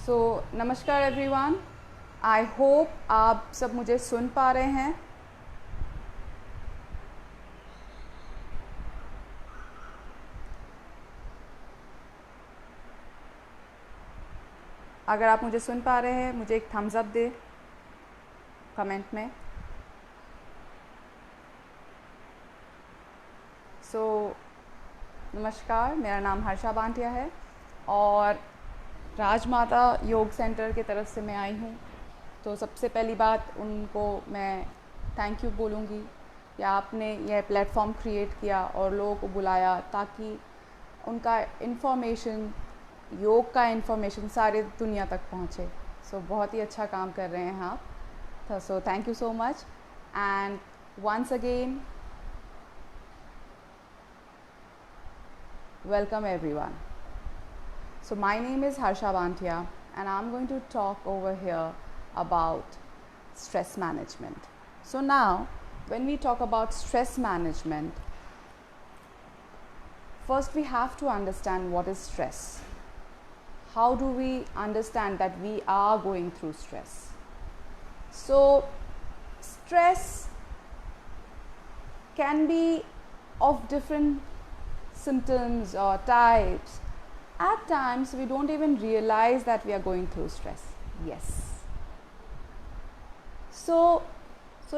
सो नमस्कार everyone. I hope आप सब मुझे सुन पा रहे हैं। अगर आप मुझे सुन पा रहे हैं मुझे एक थम्स अप दे कमेंट में। नमस्कार, मेरा नाम हर्षा बांटिया है और राजमाता योग सेंटर की तरफ से मैं आई हूँ। तो सबसे पहली बात उनको मैं थैंक यू बोलूँगी कि आपने यह प्लेटफॉर्म क्रिएट किया और लोगों को बुलाया ताकि उनका इन्फॉर्मेशन, योग का इन्फॉर्मेशन सारे दुनिया तक पहुँचे। बहुत ही अच्छा काम कर रहे हैं आप। So thank you so much and once again welcome everyone. So my name is Harsha Bantia and I'm going to talk over here about stress management. So now when we talk about stress management, first we have to understand what is stress. How do we understand that we are going through stress? So stress can be of different symptoms or types. At times we don't even realize that we are going through stress. Yes. So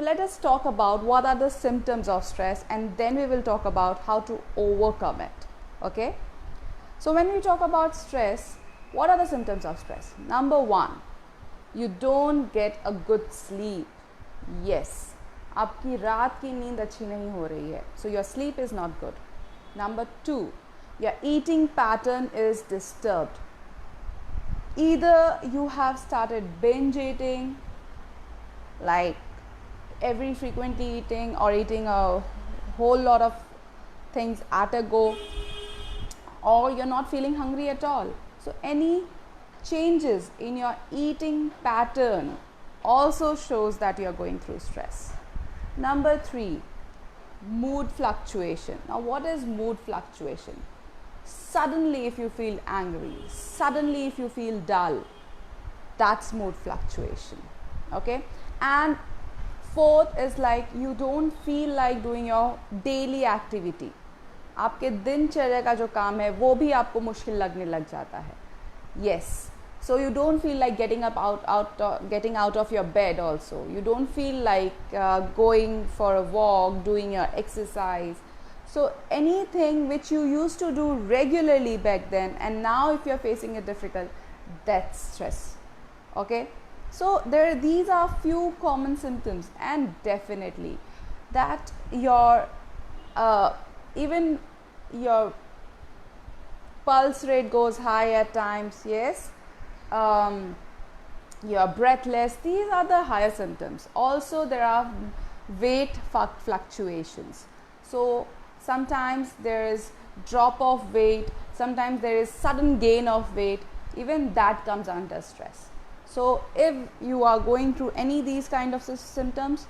let us talk about what are the symptoms of stress and then we will talk about how to overcome it. Okay? So when we talk about stress, what are the symptoms of stress? Number one, you don't get a good sleep. Yes. आपकी रात की नींद अच्छी नहीं हो रही है. So your sleep is not good. Number two, your eating pattern is disturbed. Either you have started binge eating, like every frequently eating or eating a whole lot of things at a go, or you're not feeling hungry at all. So any changes in your eating pattern also shows that you're going through stress. Number three, mood fluctuation. Now what is mood fluctuation? Suddenly if you feel angry, suddenly if you feel dull, that's mood fluctuation. Okay? And fourth is like you don't feel like doing your daily activity. आपके दिनचर्या का जो काम है वो भी आपको मुश्किल लगने लग जाता है. Yes. So you don't feel like getting out of your bed also. You don't feel like going for a walk, doing your exercise. So anything which you used to do regularly back then and now if you're facing it difficult, that's stress. Okay? So these are few common symptoms and definitely that your even your pulse rate goes high at times. Yes. You're breathless. These are the higher symptoms. Also there are weight fluctuations. So sometimes there is drop of weight, sometimes there is sudden gain of weight. Even that comes under stress. So if you are going through any of these kind of symptoms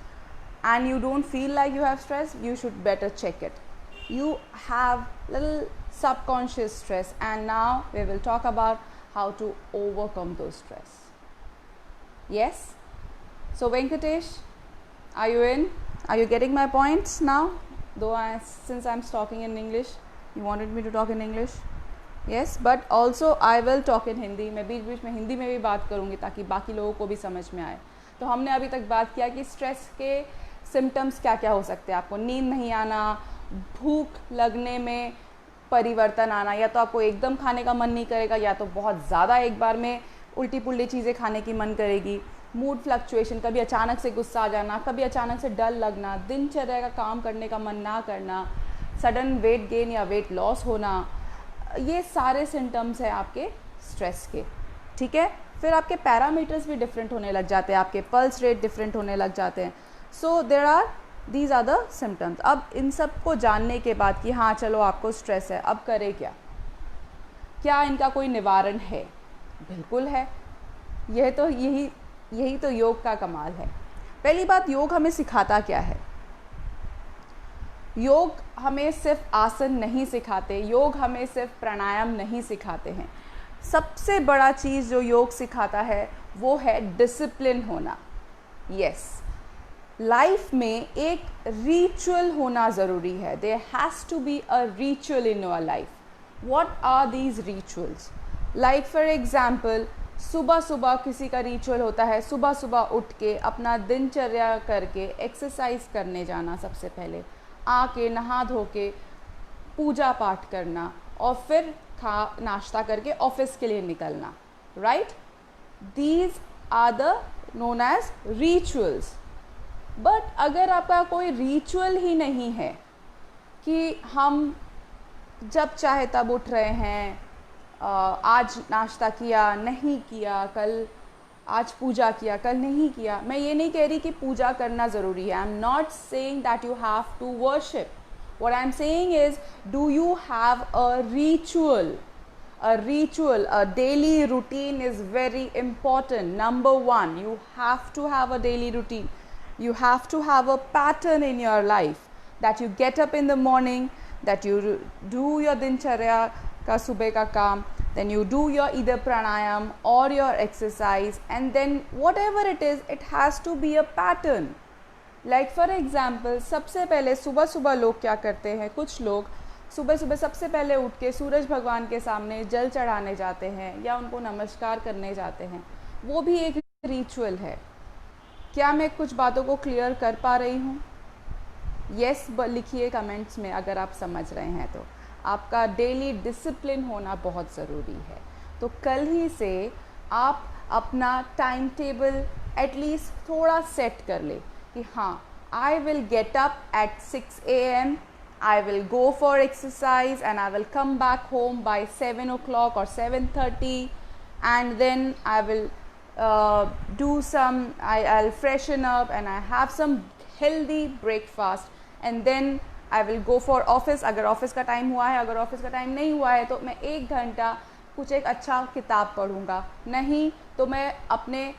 and you don't feel like you have stress, you should better check it. You have little subconscious stress and now we will talk about how to overcome those stress. Yes? So Venkatesh, are you in? Are you getting my points now? Since I'm talking in English, you wanted me to talk in English? Yes, but also I will talk in Hindi. मैं बीच बीच में हिंदी में भी बात करूँगी ताकि बाकी लोगों को भी समझ में आए. तो हमने अभी तक बात किया कि स्ट्रेस के सिम्टम्स क्या क्या हो सकते हैं. आपको नींद नहीं आना, भूख लगने में परिवर्तन आना, या तो आपको एकदम खाने का मन नहीं करेगा या तो बहुत ज़्यादा एक बार में उल्टी पुल्टी चीज़ें खाने की मन करेगी. मूड फ्लक्चुएशन, कभी अचानक से गुस्सा आ जाना, कभी अचानक से डर लगना, दिनचर्या का काम करने का मन ना करना, सडन वेट गेन या वेट लॉस होना, ये सारे सिम्टम्स हैं आपके स्ट्रेस के. ठीक है. फिर आपके पैरामीटर्स भी डिफरेंट होने लग जाते हैं, आपके पल्स रेट डिफरेंट होने लग जाते हैं. So these are the symptoms. अब इन सब को जानने के बाद कि हाँ चलो आपको स्ट्रेस है, अब करें क्या इनका कोई निवारण है? बिल्कुल है. यही तो योग का कमाल है. पहली बात, योग हमें सिखाता क्या है? योग हमें सिर्फ आसन नहीं सिखाते, योग हमें सिर्फ प्राणायाम नहीं सिखाते हैं. सबसे बड़ा चीज़ जो योग सिखाता है वो है डिसिप्लिन होना। यस, लाइफ में एक रिचुअल होना ज़रूरी है। There has to be a ritual in your life. What are these rituals? Like for example, सुबह सुबह किसी का रिचुअल होता है सुबह सुबह उठ के अपना दिनचर्या करके एक्सरसाइज करने जाना, सबसे पहले आके नहा धो के पूजा पाठ करना और फिर नाश्ता करके ऑफिस के लिए निकलना, right? These are the known as rituals. But अगर आपका कोई रिचुअल ही नहीं है कि हम जब चाहे तब उठ रहे हैं, आज नाश्ता किया नहीं किया, कल आज पूजा किया कल नहीं किया, मैं ये नहीं कह रही कि पूजा करना ज़रूरी है। I am not saying that you have to worship. What I'm saying is, do you have a ritual? A ritual, a daily routine is very important. Number one, you have to have a daily routine. You have to have a pattern in your life, that you get up in the morning, that you do your dincharya ka subah ka kaam, then you do your either pranayam or your exercise, and then whatever it is, it has to be a pattern. Like for example, सबसे पहले सुबह सुबह लोग क्या करते हैं, कुछ लोग सुबह सुबह सबसे पहले उठ के सूरज भगवान के सामने जल चढ़ाने जाते हैं या उनको नमस्कार करने जाते हैं। वो भी एक रिचुअल है। क्या मैं कुछ बातों को क्लियर कर पा रही हूँ? यस लिखिए कमेंट्स में अगर आप समझ रहे हैं तो। आपका डेली डिसिप्लिन होना बहुत ज़रूरी है। तो कल ही से आप अपना टाइम टेबल एटलीस्ट थोड़ा सेट कर ले कि हाँ, I will get up at 6 a.m. I will go for exercise and I will come back home by 7 o'clock or 7:30, and then I will I'll freshen up and I have some healthy breakfast, and then I will go for office। अगर office का time हुआ है, अगर office का time नहीं हुआ है तो मैं 1 घंटा कुछ एक अच्छा किताब पढ़ूँगा, नहीं तो मैं अपने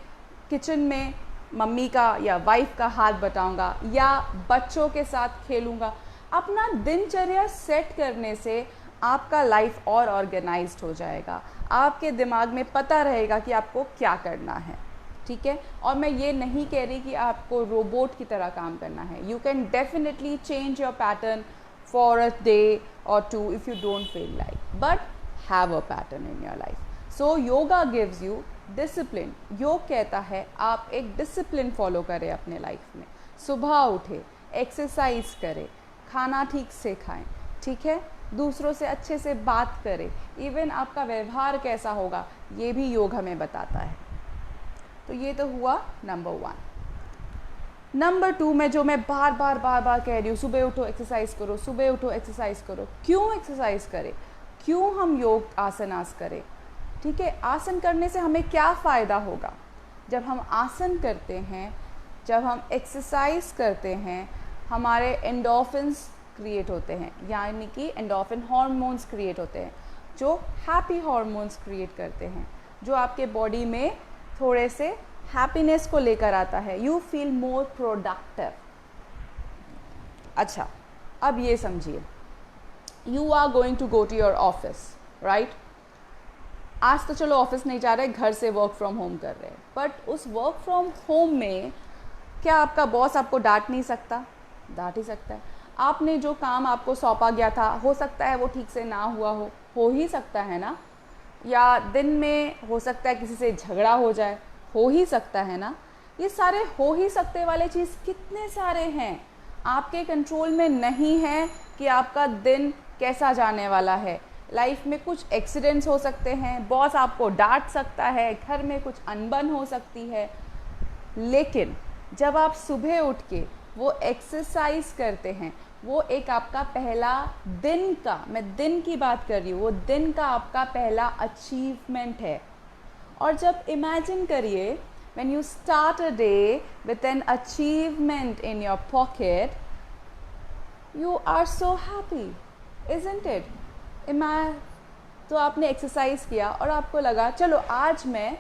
किचन में मम्मी का या वाइफ का हाथ बटाऊंगा या बच्चों के साथ खेलूंगा। अपना दिनचर्या सेट करने से आपका लाइफ और ऑर्गेनाइज्ड हो जाएगा। आपके दिमाग में पता रहेगा कि आपको क्या करना है, ठीक है? और मैं ये नहीं कह रही कि आपको रोबोट की तरह काम करना है। You can definitely change your pattern for a day or two if you don't feel like, but have a pattern in your life. So yoga gives you discipline. योग कहता है आप एक डिसिप्लिन फॉलो करें अपने लाइफ में। सुबह उठे, एक्सरसाइज करें, खाना ठीक से खाएं, ठीक है? दूसरों से अच्छे से बात करें, इवन आपका व्यवहार कैसा होगा ये भी योग हमें बताता है। तो ये तो हुआ नंबर 1। नंबर 2 में जो मैं बार बार कह रही हूँ, सुबह उठो एक्सरसाइज करो, सुबह उठो एक्सरसाइज करो। क्यों एक्सरसाइज करें? क्यों हम योग आसनास करें? ठीक है, आसन करने से हमें क्या फ़ायदा होगा? जब हम आसन करते हैं, जब हम एक्सरसाइज करते हैं, हमारे एंडोर्फिन्स क्रिएट होते हैं, यानी कि एंडोर्फिन हार्मोन्स क्रिएट होते हैं जो हैप्पी हार्मोन्स क्रिएट करते हैं, जो आपके बॉडी में थोड़े से हैप्पीनेस को लेकर आता है। You feel more productive. अच्छा, अब ये समझिए, you are going to go to your office, right? आज तो चलो ऑफिस नहीं जा रहे, घर से वर्क फ्रॉम होम कर रहे हैं, बट उस वर्क फ्रॉम होम में क्या आपका बॉस आपको डांट नहीं सकता? डांट ही सकता है। आपने जो काम आपको सौंपा गया था, हो सकता है वो ठीक से ना हुआ हो ही सकता है ना? या दिन में हो सकता है किसी से झगड़ा हो जाए, हो ही सकता है ना? ये सारे हो ही सकते वाले चीज़ कितने सारे हैं, आपके कंट्रोल में नहीं है कि आपका दिन कैसा जाने वाला है। लाइफ में कुछ एक्सीडेंट्स हो सकते हैं, बॉस आपको डांट सकता है, घर में कुछ अनबन हो सकती है, लेकिन जब आप सुबह उठ के वो एक्सरसाइज करते हैं, वो एक आपका पहला दिन का, मैं दिन की बात कर रही हूँ, वो दिन का आपका पहला अचीवमेंट है। और जब इमेजिन करिए, when you start a day with an achievement in your pocket, you are so happy, isn't it? तो आपने एक्सरसाइज किया और आपको लगा चलो आज मैं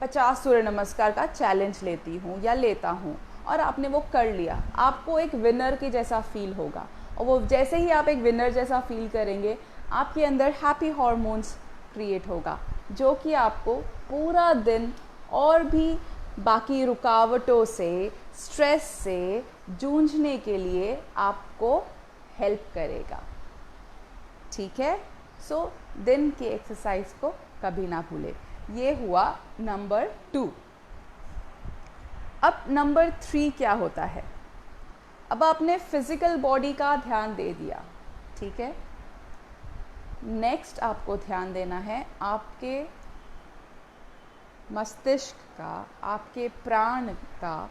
50 सूर्य नमस्कार का चैलेंज लेती हूँ या लेता हूँ, और आपने वो कर लिया, आपको एक विनर की जैसा फील होगा। और वो जैसे ही आप एक विनर जैसा फील करेंगे, आपके अंदर हैप्पी हार्मोन्स क्रिएट होगा, जो कि आपको पूरा दिन और भी बाकी रुकावटों से, स्ट्रेस से जूझने के लिए आपको हेल्प करेगा। ठीक है, सो दिन की एक्सरसाइज को कभी ना भूले। ये हुआ नंबर 2। अब नंबर 3 क्या होता है? अब आपने फिजिकल बॉडी का ध्यान दे दिया, ठीक है। नेक्स्ट आपको ध्यान देना है आपके मस्तिष्क का, आपके प्राण का,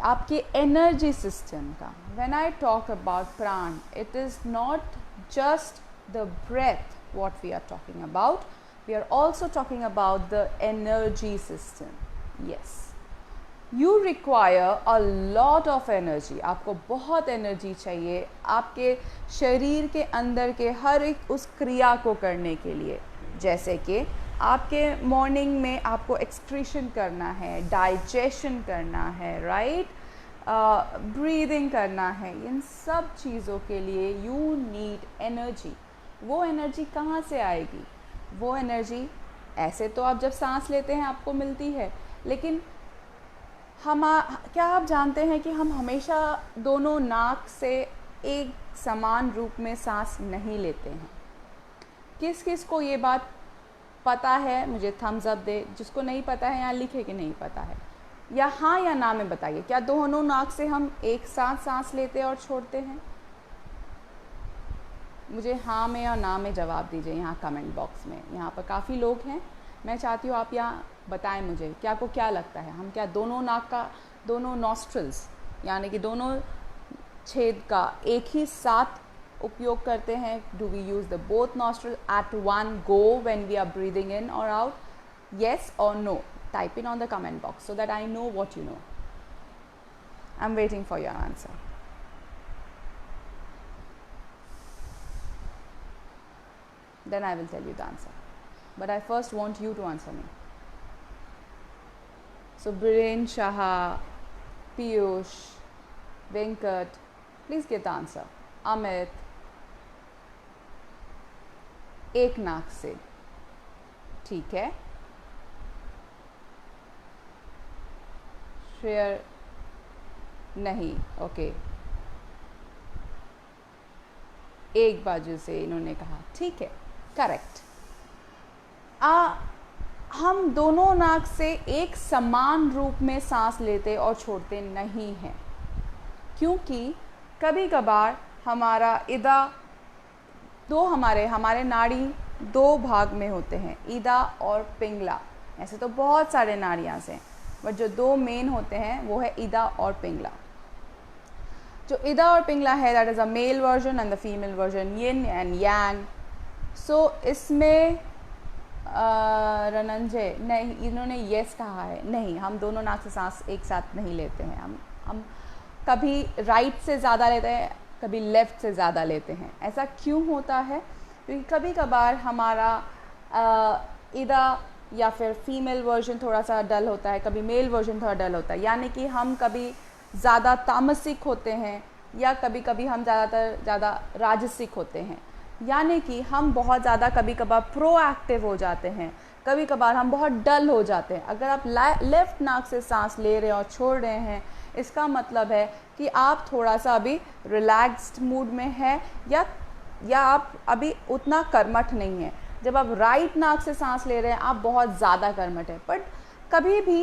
आपके एनर्जी सिस्टम का। व्हेन आई टॉक अबाउट प्राण, it is not just the breath what we are talking about, we are also talking about the energy system. Yes, you require a lot of energy. आपको बहुत energy चाहिए आपके शरीर के अंदर के हर एक उस क्रिया को करने के लिए। जैसे कि आपके मॉर्निंग में आपको एक्सक्रीशन करना है, डाइजेशन करना है, राइट, ब्रीदिंग करना है, इन सब चीज़ों के लिए यू नीड एनर्जी। वो एनर्जी कहाँ से आएगी? वो एनर्जी ऐसे तो आप जब सांस लेते हैं आपको मिलती है, लेकिन क्या आप जानते हैं कि हम हमेशा दोनों नाक से एक समान रूप में सांस नहीं लेते हैं? किस किस को ये बात पता है? मुझे थम्स अप दे। जिसको नहीं पता है यहाँ लिखे कि नहीं पता है, या हाँ या ना में बताइए। क्या दोनों नाक से हम एक साथ सांस लेते और छोड़ते हैं? मुझे हाँ में और ना में जवाब दीजिए यहाँ कमेंट बॉक्स में। यहाँ पर काफ़ी लोग हैं, मैं चाहती हूँ आप यहाँ बताएं मुझे कि आपको क्या लगता है। हम क्या दोनों नाक का, दोनों नॉस्ट्रल्स यानी कि दोनों छेद का एक ही साथ उपयोग करते हैं? Do we use the both nostril at one go when we are breathing in or out? Yes or no? Type in on the comment box so that I know what you know. I'm waiting for your answer. Then I will tell you the answer. But I first want you to answer me. So Biren, Shaha, Piyush, Venkat, please give the answer. Amit, एक नाक से, ठीक है। श्रेयर नहीं, okay, एक बाजू से इन्होंने कहा, ठीक है, करेक्ट। हम दोनों नाक से एक समान रूप में सांस लेते और छोड़ते नहीं हैं, क्योंकि कभी कभार हमारा इदा हमारे नाड़ी दो भाग में होते हैं, इदा और पिंगला। ऐसे तो बहुत सारे नाड़ियाँ से, बट जो दो मेन होते हैं वो है इदा और पिंगला। जो इदा और पिंगला है, that is a male version and the female version, yin and yang. So इसमें रनंजय नहीं, इन्होंने येस कहा है। नहीं, हम दोनों नाक से सांस एक साथ नहीं लेते हैं। हम कभी राइट से ज़्यादा लेते हैं, कभी लेफ़्ट से ज़्यादा लेते हैं। ऐसा क्यों होता है? क्योंकि कभी कभार हमारा इदा या फिर फीमेल वर्जन थोड़ा सा डल होता है, कभी मेल वर्जन थोड़ा डल होता है। यानी कि हम कभी ज़्यादा तामसिक होते हैं या कभी कभी हम ज़्यादा राजसिक होते हैं। यानी कि हम बहुत ज़्यादा कभी कभार प्रोएक्टिव हो जाते हैं, कभी कभार हम बहुत डल हो जाते हैं। अगर आप लेफ़्ट नाक से सांस ले रहे हैं और छोड़ रहे हैं, इसका मतलब है कि आप थोड़ा सा अभी रिलैक्स्ड मूड में हैं या आप अभी उतना कर्मठ नहीं है। जब आप राइट नाक से सांस ले रहे हैं आप बहुत ज़्यादा कर्मठ है। बट कभी भी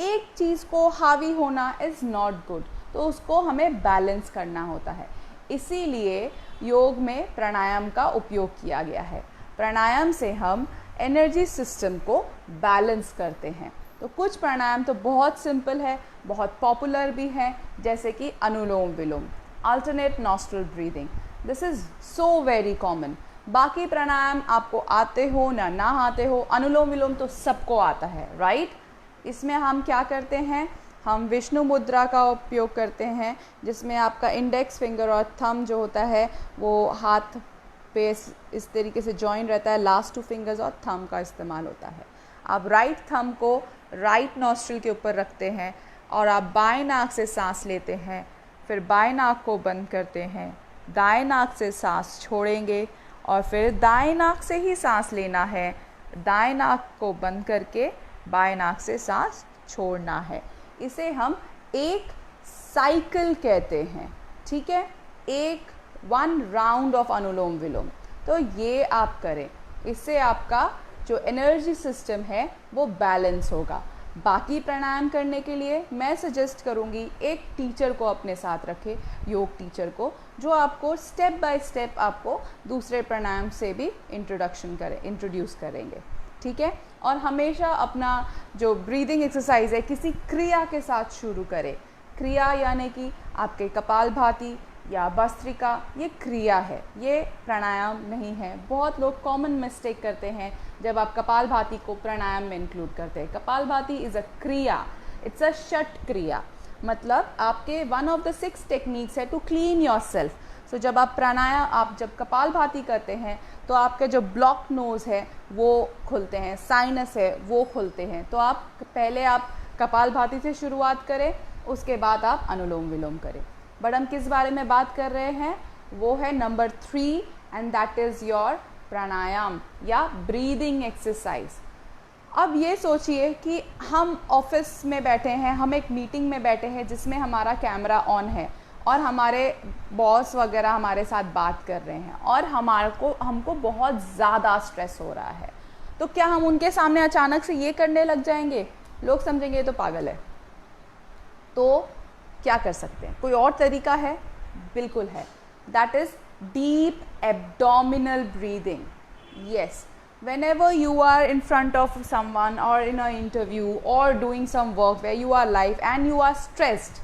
एक चीज़ को हावी होना इज़ नॉट गुड, तो उसको हमें बैलेंस करना होता है। इसीलिए योग में प्राणायाम का उपयोग किया गया है। प्राणायाम से हम एनर्जी सिस्टम को बैलेंस करते हैं। तो कुछ प्राणायाम तो बहुत सिंपल है, बहुत पॉपुलर भी है, जैसे कि Anulom Vilom, alternate nostril breathing. This is so very common. बाकी प्राणायाम आपको आते हो ना आते हो, अनुलोम विलोम तो सबको आता है, राइट। इसमें हम क्या करते हैं, हम विष्णु मुद्रा का उपयोग करते हैं, जिसमें आपका इंडेक्स फिंगर और थंब जो होता है वो हाथ पे इस तरीके से जॉइन रहता है, लास्ट 2 फिंगर्स और थंब का इस्तेमाल होता है। आप राइट थंब को राइट नॉस्ट्रिल के ऊपर रखते हैं और आप बाएं नाक से सांस लेते हैं, फिर बाएं नाक को बंद करते हैं, दाएं नाक से सांस छोड़ेंगे और फिर दाएं नाक से ही सांस लेना है, दाएं नाक को बंद करके बाएं नाक से सांस छोड़ना है। इसे हम एक साइकिल कहते हैं, ठीक है, एक 1 राउंड ऑफ अनुलोम विलोम। तो ये आप करें, इससे आपका जो एनर्जी सिस्टम है वो बैलेंस होगा। बाकी प्राणायाम करने के लिए मैं सजेस्ट करूँगी एक टीचर को अपने साथ रखें, योग टीचर को, जो आपको स्टेप बाय स्टेप आपको दूसरे प्राणायाम से भी इंट्रोड्यूस करेंगे, ठीक है। और हमेशा अपना जो ब्रीदिंग एक्सरसाइज है किसी क्रिया के साथ शुरू करें। क्रिया यानी कि आपके कपालभाति या भस्त्रिका, ये क्रिया है, ये प्राणायाम नहीं है। बहुत लोग कॉमन मिस्टेक करते हैं जब आप कपालभाति को प्राणायाम में इंक्लूड करते हैं। कपालभाति इज़ अ क्रिया, इट्स अ षट क्रिया, मतलब आपके 1 ऑफ द 6 टेक्निक्स है टू क्लीन योर सेल्फ। सो जब आप प्राणायाम, आप जब कपालभाति करते हैं तो आपके जो ब्लॉक नोज़ है वो खुलते हैं, साइनस है वो खुलते हैं। तो आप पहले आप कपालभाति से शुरुआत करें, उसके बाद आप अनुलोम विलोम करें। बट हम किस बारे में बात कर रहे हैं, वो है number 3 and that is your pranayama या ब्रीदिंग एक्सरसाइज। अब ये सोचिए कि हम ऑफिस में बैठे हैं, हम एक मीटिंग में बैठे हैं जिसमें हमारा कैमरा ऑन है और हमारे बॉस वगैरह हमारे साथ बात कर रहे हैं और हमको बहुत ज़्यादा स्ट्रेस हो रहा है। तो क्या हम उनके सामने अचानक से ये करने लग जाएंगे? लोग समझेंगे ये तो पागल है। तो क्या कर सकते हैं? कोई और तरीका है? बिल्कुल है, that is deep abdominal breathing. Yes, whenever you are in front of someone or in an interview or doing some work where you are live and you are stressed,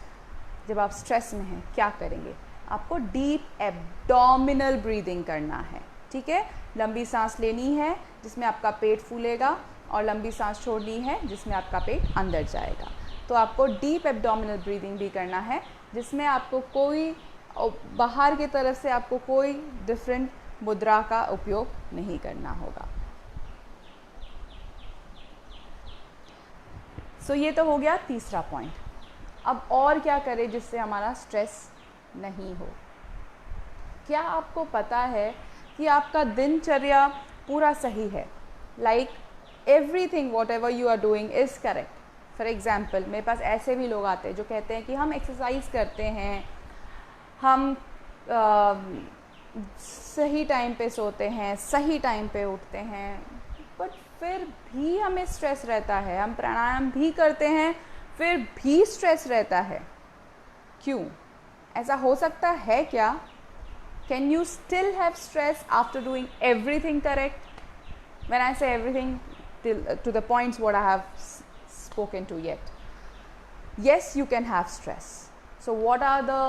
जब आप स्ट्रेस में हैं क्या करेंगे? आपको डीप एब्डोमिनल ब्रीदिंग करना है, ठीक है। लंबी सांस लेनी है जिसमें आपका पेट फूलेगा और लंबी सांस छोड़नी है जिसमें आपका पेट अंदर जाएगा। तो आपको डीप एब्डोमिनल ब्रीदिंग भी करना है जिसमें आपको कोई बाहर की तरफ से आपको कोई डिफरेंट मुद्रा का उपयोग नहीं करना होगा। सो ये तो हो गया तीसरा पॉइंट। अब और क्या करें जिससे हमारा स्ट्रेस नहीं हो? क्या आपको पता है कि आपका दिनचर्या पूरा सही है? Like everything whatever you are doing is correct. For example, मेरे पास ऐसे भी लोग आते हैं जो कहते हैं कि हम एक्सरसाइज करते हैं, हम सही टाइम पे सोते हैं, सही टाइम पे उठते हैं, बट फिर भी हमें स्ट्रेस रहता है। हम प्राणायाम भी करते हैं फिर भी स्ट्रेस रहता है, क्यों? ऐसा हो सकता है क्या? Can you still have stress after doing everything correct? When I से everything to the points what I have spoken to yet, yes, you can have stress. So what are the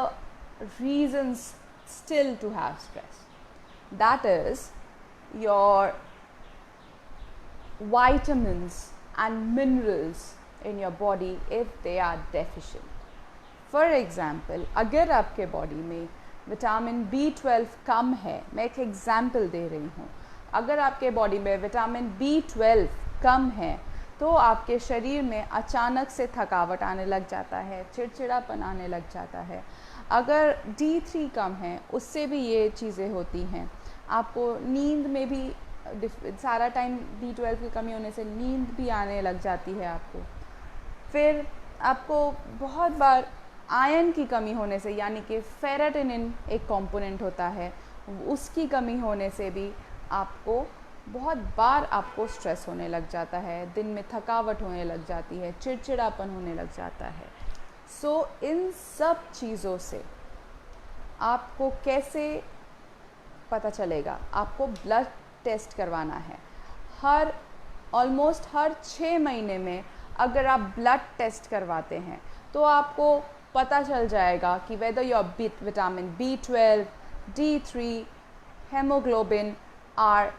reasons still to have stress? That is your vitamins and minerals in your body if they are deficient. For example, अगर आपके body में vitamin B12 कम है, मैं एक example दे रही हूँ, अगर आपके बॉडी में विटामिन B12 कम है तो आपके शरीर में अचानक से थकावट आने लग जाता है, चिड़चिड़ापन आने लग जाता है। अगर D3 कम है उससे भी ये चीज़ें होती हैं। आपको नींद में भी सारा टाइम B12 की कमी होने से नींद भी आने लग जाती है आपको। फिर आपको बहुत बार आयरन की कमी होने से, यानी कि फेरेटिनिन एक कंपोनेंट होता है, उसकी कमी होने से भी आपको बहुत बार आपको स्ट्रेस होने लग जाता है, दिन में थकावट होने लग जाती है, चिड़चिड़ापन होने लग जाता है। सो इन सब चीज़ों से आपको कैसे पता चलेगा? आपको ब्लड टेस्ट करवाना है। ऑलमोस्ट हर 6 महीने में अगर आप ब्लड टेस्ट करवाते हैं तो आपको पता चल जाएगा कि whether your vitamin B12, D3, haemoglobin are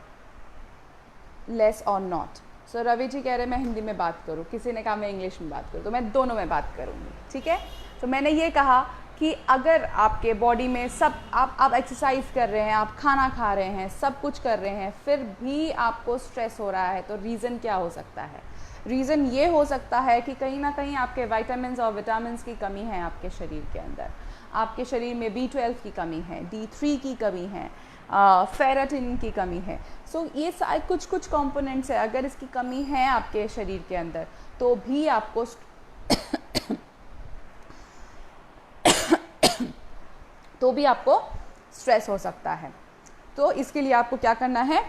less or not. So Ravi ji कह रहे हैं मैं हिंदी में बात करूं, किसी ने कहा मैं इंग्लिश में बात करूं, तो मैं दोनों में बात करूंगी, ठीक है। तो मैंने ये कहा कि अगर आपके बॉडी में सब आप एक्सरसाइज कर रहे हैं, आप खाना खा रहे हैं, सब कुछ कर रहे हैं, फिर भी आपको स्ट्रेस हो रहा है, तो रीज़न क्या हो सकता है? रीज़न ये हो सकता है कि कहीं ना कहीं आपके वाइटामिन और विटामिन्स की कमी है आपके शरीर के अंदर। आपके शरीर में B12 की कमी है, D3 की कमी है, फेरेटिन की कमी है। सो ये सारे कुछ कुछ कंपोनेंट्स है, अगर इसकी कमी है आपके शरीर के अंदर तो भी आपको स्ट्रेस हो सकता है। तो इसके लिए आपको क्या करना है,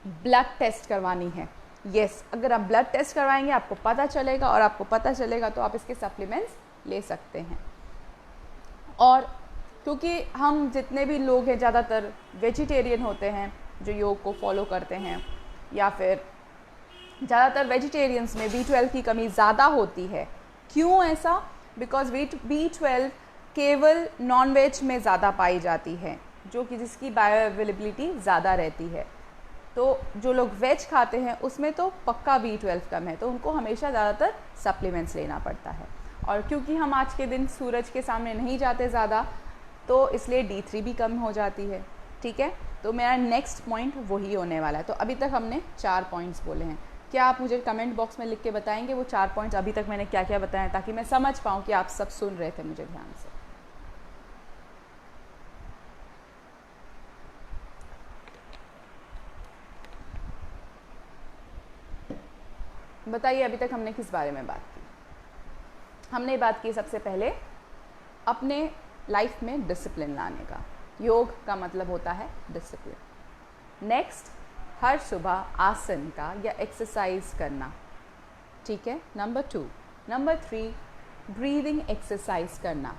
ब्लड टेस्ट करवानी है। यस, अगर आप ब्लड टेस्ट करवाएंगे आपको पता चलेगा, और आपको पता चलेगा तो आप इसके सप्लीमेंट्स ले सकते हैं। और क्योंकि हम जितने भी लोग हैं ज़्यादातर वेजिटेरियन होते हैं जो योग को फॉलो करते हैं, या फिर ज़्यादातर वेजिटेरियंस में B12 की कमी ज़्यादा होती है। क्यों ऐसा? बिकॉज B12 केवल नॉन वेज में ज़्यादा पाई जाती है, जो कि जिसकी बायो अवेलेबिलिटी ज़्यादा रहती है। तो जो लोग वेज खाते हैं उसमें तो पक्का B12 कम है, तो उनको हमेशा ज़्यादातर सप्लीमेंट्स लेना पड़ता है। और क्योंकि हम आज के दिन सूरज के सामने नहीं जाते ज़्यादा, तो इसलिए D3 भी कम हो जाती है। ठीक है, तो मेरा नेक्स्ट पॉइंट वही होने वाला है। तो अभी तक हमने 4 पॉइंट्स बोले हैं। क्या आप मुझे कमेंट बॉक्स में लिख के बताएंगे वो 4 पॉइंट्स अभी तक मैंने क्या क्या बताया, ताकि मैं समझ पाऊँ कि आप सब सुन रहे थे मुझे ध्यान से। बताइए अभी तक हमने किस बारे में बात की? हमने बात की सबसे पहले अपने लाइफ में डिसिप्लिन लाने का। योग का मतलब होता है डिसिप्लिन। नेक्स्ट, हर सुबह आसन का या एक्सरसाइज करना। ठीक है, नंबर 2। नंबर 3, ब्रीदिंग एक्सरसाइज करना।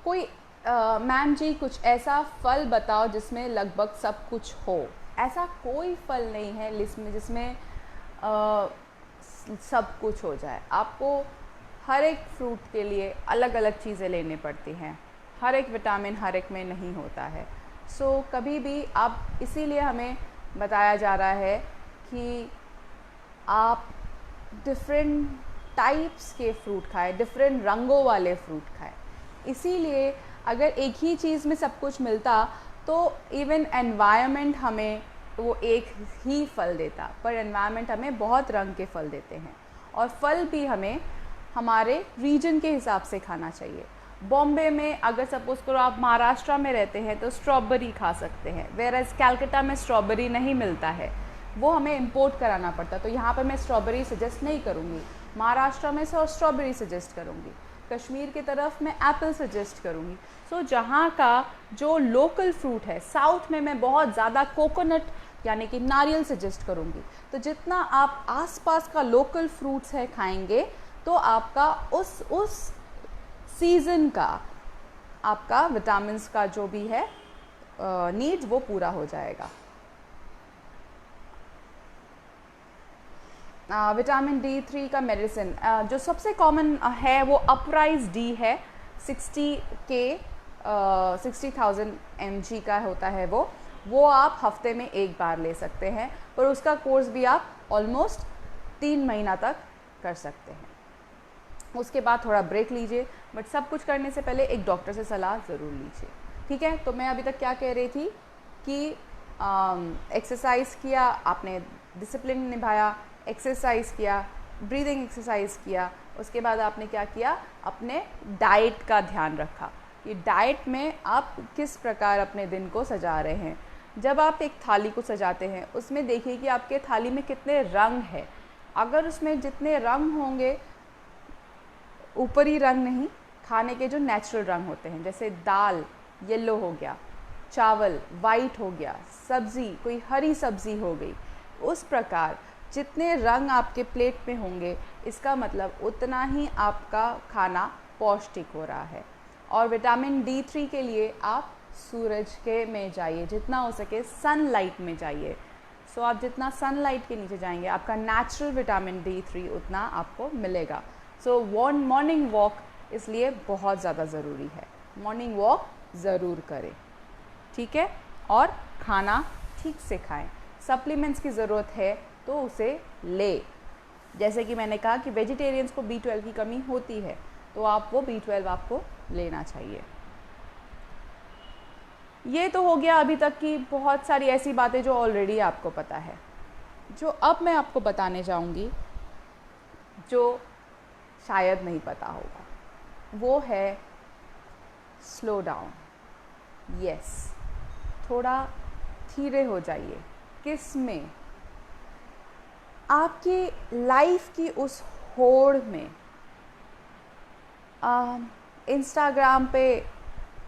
कोई मैम जी कुछ ऐसा फल बताओ जिसमें लगभग सब कुछ हो। ऐसा कोई फल नहीं है जिसमें सब कुछ हो जाए। आपको हर एक फ्रूट के लिए अलग अलग चीज़ें लेनी पड़ती हैं, हर एक विटामिन हर एक में नहीं होता है। सो कभी भी आप, इसीलिए हमें बताया जा रहा है कि आप डिफरेंट टाइप्स के फ्रूट खाएं, डिफरेंट रंगों वाले फ्रूट खाएं। इसीलिए अगर एक ही चीज़ में सब कुछ मिलता तो इवन एनवायरनमेंट हमें वो एक ही फल देता, पर एनवायरनमेंट हमें बहुत रंग के फल देते हैं। और फल भी हमें हमारे रीजन के हिसाब से खाना चाहिए। बॉम्बे में अगर सपोज़ करो आप महाराष्ट्र में रहते हैं तो स्ट्रॉबेरी खा सकते हैं, वेरएज़ कैलकाटा में स्ट्रॉबेरी नहीं मिलता है, वो हमें इंपोर्ट कराना पड़ता। तो यहाँ पर मैं स्ट्रॉबेरी सजेस्ट नहीं करूँगी, महाराष्ट्र में स्ट्रॉबेरी सजेस्ट करूँगी, कश्मीर की तरफ मैं एप्पल सजेस्ट करूँगी। सो जहाँ का जो लोकल फ्रूट है, साउथ में मैं बहुत ज़्यादा कोकोनट यानी कि नारियल सजेस्ट करूँगी। तो जितना आप आसपास का लोकल फ्रूट्स है खाएंगे तो आपका उस सीज़न का आपका विटामिन्स का जो भी है नीड्स वो पूरा हो जाएगा। विटामिन D3 का मेडिसिन जो सबसे कॉमन है वो अपराइज डी है, 60,000 mg का होता है वो आप हफ्ते में एक बार ले सकते हैं, पर उसका कोर्स भी आप ऑलमोस्ट 3 महीना तक कर सकते हैं। उसके बाद थोड़ा ब्रेक लीजिए, बट सब कुछ करने से पहले एक डॉक्टर से सलाह ज़रूर लीजिए। ठीक है, तो मैं अभी तक क्या कह रही थी कि एक्सरसाइज किया, आपने डिसिप्लिन निभाया, एक्सरसाइज किया, ब्रीदिंग एक्सरसाइज किया, उसके बाद आपने क्या किया, अपने डाइट का ध्यान रखा कि डाइट में आप किस प्रकार अपने दिन को सजा रहे हैं। जब आप एक थाली को सजाते हैं उसमें देखिए कि आपके थाली में कितने रंग हैं। अगर उसमें जितने रंग होंगे, ऊपरी रंग नहीं, खाने के जो नेचुरल रंग होते हैं, जैसे दाल येलो हो गया, चावल वाइट हो गया, सब्ज़ी कोई हरी सब्ज़ी हो गई, उस प्रकार जितने रंग आपके प्लेट में होंगे इसका मतलब उतना ही आपका खाना पौष्टिक हो रहा है। और विटामिन D3 के लिए आप सूरज के में जाइए, जितना हो सके सनलाइट में जाइए। सो आप जितना सनलाइट के नीचे जाएंगे आपका नेचुरल विटामिन D3 उतना आपको मिलेगा। सो मॉर्निंग वॉक इसलिए बहुत ज़्यादा ज़रूरी है, मॉर्निंग वॉक ज़रूर करें। ठीक है, और खाना ठीक से खाएं। सप्लीमेंट्स की ज़रूरत है तो उसे ले, जैसे कि मैंने कहा कि वेजिटेरियंस को B12 की कमी होती है तो आप वो B12 आपको लेना चाहिए। ये तो हो गया अभी तक की बहुत सारी ऐसी बातें जो ऑलरेडी आपको पता है। जो अब मैं आपको बताने जाऊंगी जो शायद नहीं पता होगा। वो है स्लो डाउन। यस, थोड़ा धीरे हो जाइए। किस में? आपकी लाइफ की उस होड़ में। इंस्टाग्राम पे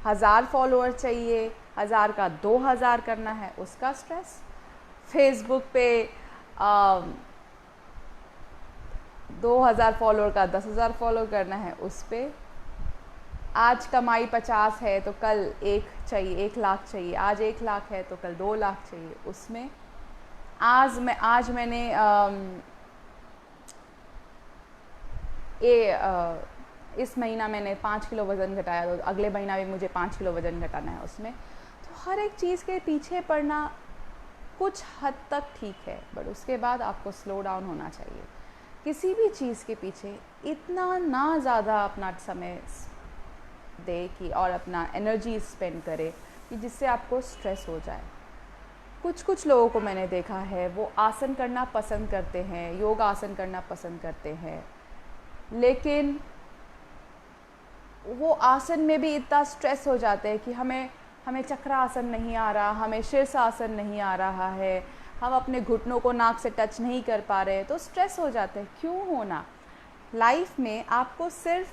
1000 फॉलोअर चाहिए, 1000 का 2000 करना है, उसका स्ट्रेस। फेसबुक पे 2000 फॉलोअर का 10,000 फॉलो करना है, उस पर। आज कमाई 50 है तो कल 1 चाहिए, 1 लाख चाहिए। आज 1 लाख है तो कल 2 लाख चाहिए, उसमें। आज मैंने इस महीना मैंने 5 किलो वज़न घटाया, तो अगले महीना भी मुझे 5 किलो वज़न घटाना है, उसमें। तो हर एक चीज़ के पीछे पड़ना कुछ हद तक ठीक है, बट उसके बाद आपको स्लो डाउन होना चाहिए। किसी भी चीज़ के पीछे इतना ना ज़्यादा अपना समय दे कि और अपना एनर्जी स्पेंड करे कि जिससे आपको स्ट्रेस हो जाए। कुछ लोगों को मैंने देखा है, वो आसन करना पसंद करते हैं, योग आसन करना पसंद करते हैं, लेकिन वो आसन में भी इतना स्ट्रेस हो जाते हैं कि हमें चक्रासन नहीं आ रहा, हमें शीर्षासन नहीं आ रहा है, हम अपने घुटनों को नाक से टच नहीं कर पा रहे, तो स्ट्रेस हो जाते हैं। क्यों होना? लाइफ में आपको सिर्फ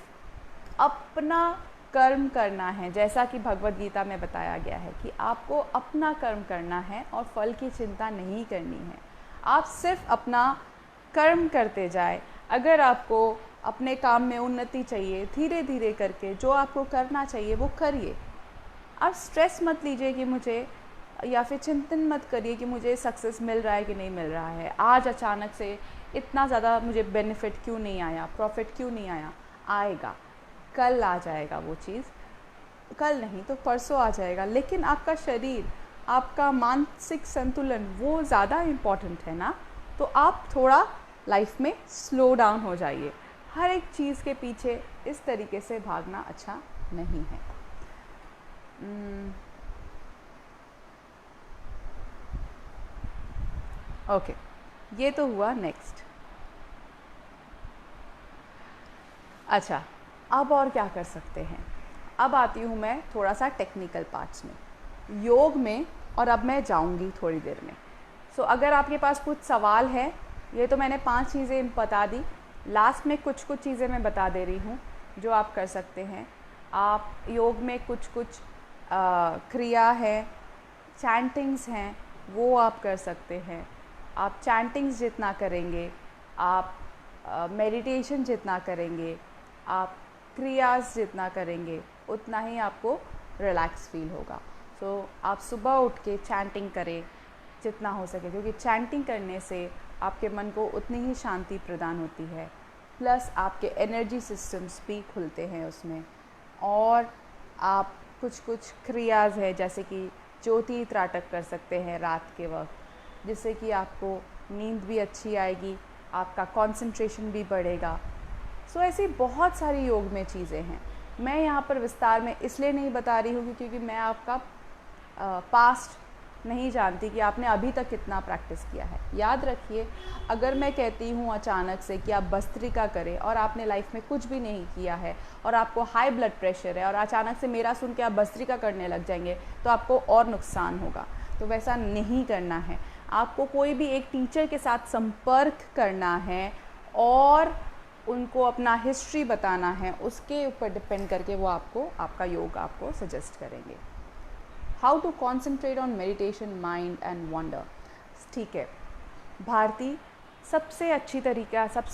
अपना कर्म करना है, जैसा कि भगवद गीता में बताया गया है कि आपको अपना कर्म करना है और फल की चिंता नहीं करनी है। आप सिर्फ अपना कर्म करते जाए। अगर आपको अपने काम में उन्नति चाहिए, धीरे धीरे करके जो आपको करना चाहिए वो करिए। आप स्ट्रेस मत लीजिए कि मुझे, या फिर चिंतन मत करिए कि मुझे सक्सेस मिल रहा है कि नहीं मिल रहा है, आज अचानक से इतना ज़्यादा मुझे बेनिफिट क्यों नहीं आया, प्रॉफिट क्यों नहीं आया। आएगा, कल आ जाएगा वो चीज़, कल नहीं तो परसों आ जाएगा। लेकिन आपका शरीर, आपका मानसिक संतुलन वो ज़्यादा इम्पॉर्टेंट है ना। तो आप थोड़ा लाइफ में स्लो डाउन हो जाइए। हर एक चीज़ के पीछे इस तरीके से भागना अच्छा नहीं है। ओके, ये तो हुआ नेक्स्ट। अच्छा, अब और क्या कर सकते हैं? अब आती हूँ मैं थोड़ा सा टेक्निकल पार्ट्स में, योग में, और अब मैं जाऊँगी थोड़ी देर में। सो अगर आपके पास कुछ सवाल है, ये तो मैंने 5 चीज़ें बता दी, लास्ट में कुछ चीज़ें मैं बता दे रही हूँ जो आप कर सकते हैं। आप योग में कुछ क्रिया है, चैंटिंग्स हैं, वो आप कर सकते हैं। आप चैंटिंग्स जितना करेंगे, आप मेडिटेशन जितना करेंगे, आप क्रियास जितना करेंगे, उतना ही आपको रिलैक्स फील होगा। सो आप सुबह उठ के चैंटिंग करें जितना हो सके, क्योंकि चैंटिंग करने से आपके मन को उतनी ही शांति प्रदान होती है, प्लस आपके एनर्जी सिस्टम्स भी खुलते हैं उसमें। और आप कुछ क्रियाज है, जैसे कि ज्योति त्राटक कर सकते हैं रात के वक्त, जिससे कि आपको नींद भी अच्छी आएगी, आपका कंसंट्रेशन भी बढ़ेगा। सो ऐसी बहुत सारी योग में चीज़ें हैं। मैं यहाँ पर विस्तार में इसलिए नहीं बता रही हूँ क्योंकि मैं आपका पास्ट नहीं जानती कि आपने अभी तक कितना प्रैक्टिस किया है। याद रखिए, अगर मैं कहती हूँ अचानक से कि आप भस्त्रिका करें और आपने लाइफ में कुछ भी नहीं किया है और आपको हाई ब्लड प्रेशर है, और अचानक से मेरा सुन के आप भस्त्रिका करने लग जाएंगे, तो आपको और नुकसान होगा। तो वैसा नहीं करना है। आपको कोई भी एक टीचर के साथ संपर्क करना है और उनको अपना हिस्ट्री बताना है, उसके ऊपर डिपेंड करके वो आपका योग आपको सजेस्ट करेंगे। How to concentrate on meditation, mind and wander. ठीक है, भारती, सबसे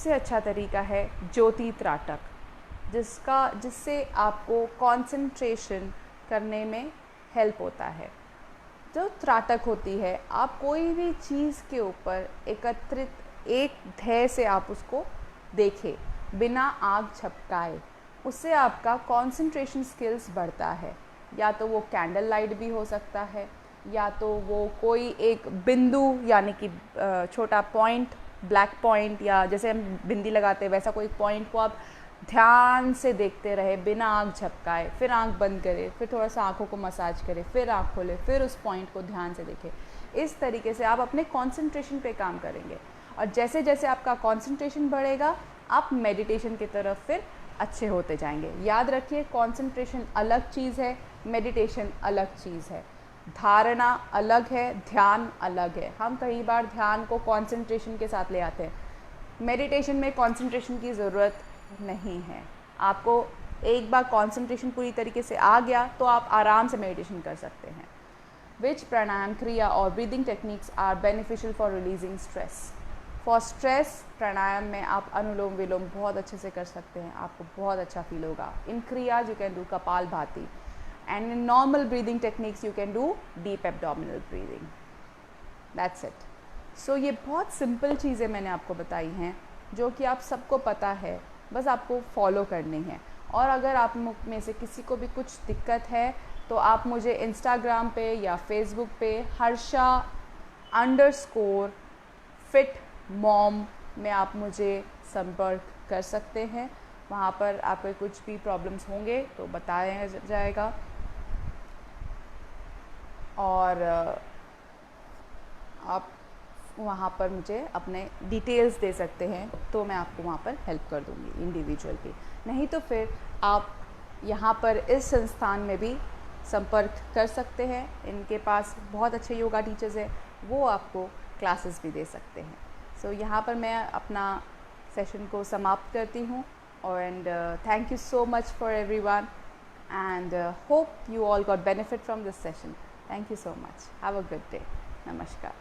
अच्छा तरीका है ज्योति त्राटक, जिससे आपको कॉन्सेंट्रेशन करने में हेल्प होता है। जो त्राटक होती है, आप कोई भी चीज़ के ऊपर एकत्रित एक ध्येय से आप उसको देखें बिना आग झपकाए, उससे आपका कंसंट्रेशन स्किल्स बढ़ता है। या तो वो कैंडल लाइट भी हो सकता है, या तो वो कोई एक बिंदु, यानी कि छोटा पॉइंट, ब्लैक पॉइंट, या जैसे हम बिंदी लगाते हैं वैसा कोई पॉइंट को आप ध्यान से देखते रहे बिना आँख झपकाए, फिर आँख बंद करें, फिर थोड़ा सा आँखों को मसाज करें, फिर आँख खोलें, फिर उस पॉइंट को ध्यान से देखें। इस तरीके से आप अपने कंसंट्रेशन पे काम करेंगे, और जैसे जैसे आपका कंसंट्रेशन बढ़ेगा, आप मेडिटेशन की तरफ फिर अच्छे होते जाएंगे। याद रखिए, कंसंट्रेशन अलग चीज़ है, मेडिटेशन अलग चीज़ है, धारणा अलग है, ध्यान अलग है। हम कई बार ध्यान को कंसंट्रेशन के साथ ले आते हैं। मेडिटेशन में कंसंट्रेशन की ज़रूरत नहीं है। आपको एक बार कंसंट्रेशन पूरी तरीके से आ गया तो आप आराम से मेडिटेशन कर सकते हैं। विच प्राणायाम, क्रिया और breathing techniques are beneficial for releasing stress? For stress, pranayama में आप अनुलोम विलोम बहुत अच्छे से कर सकते हैं, आपको बहुत अच्छा फील होगा। In kriyas you can do Kapalbhati, and in normal breathing techniques you can do deep abdominal breathing. That's it. So ये बहुत सिंपल चीज़ें मैंने आपको बताई हैं जो कि आप सबको पता है, बस आपको फॉलो करनी है। और अगर आप में से किसी को भी कुछ दिक्कत है तो आप मुझे इंस्टाग्राम पे या फेसबुक पे harsha_fit mom में आप मुझे संपर्क कर सकते हैं। वहाँ पर आपके कुछ भी प्रॉब्लम्स होंगे तो बताया जाएगा, और आप वहाँ पर मुझे अपने डिटेल्स दे सकते हैं, तो मैं आपको वहाँ पर हेल्प कर दूँगी इंडिविजुअल भी। नहीं तो फिर आप यहाँ पर इस संस्थान में भी संपर्क कर सकते हैं। इनके पास बहुत अच्छे योगा टीचर्स हैं, वो आपको क्लासेस भी दे सकते हैं। सो यहाँ पर मैं अपना सेशन को समाप्त करती हूँ, and thank you so much for everyone, and hope you all got benefit from this session. Thank you so much. Have a good day. Namaskar.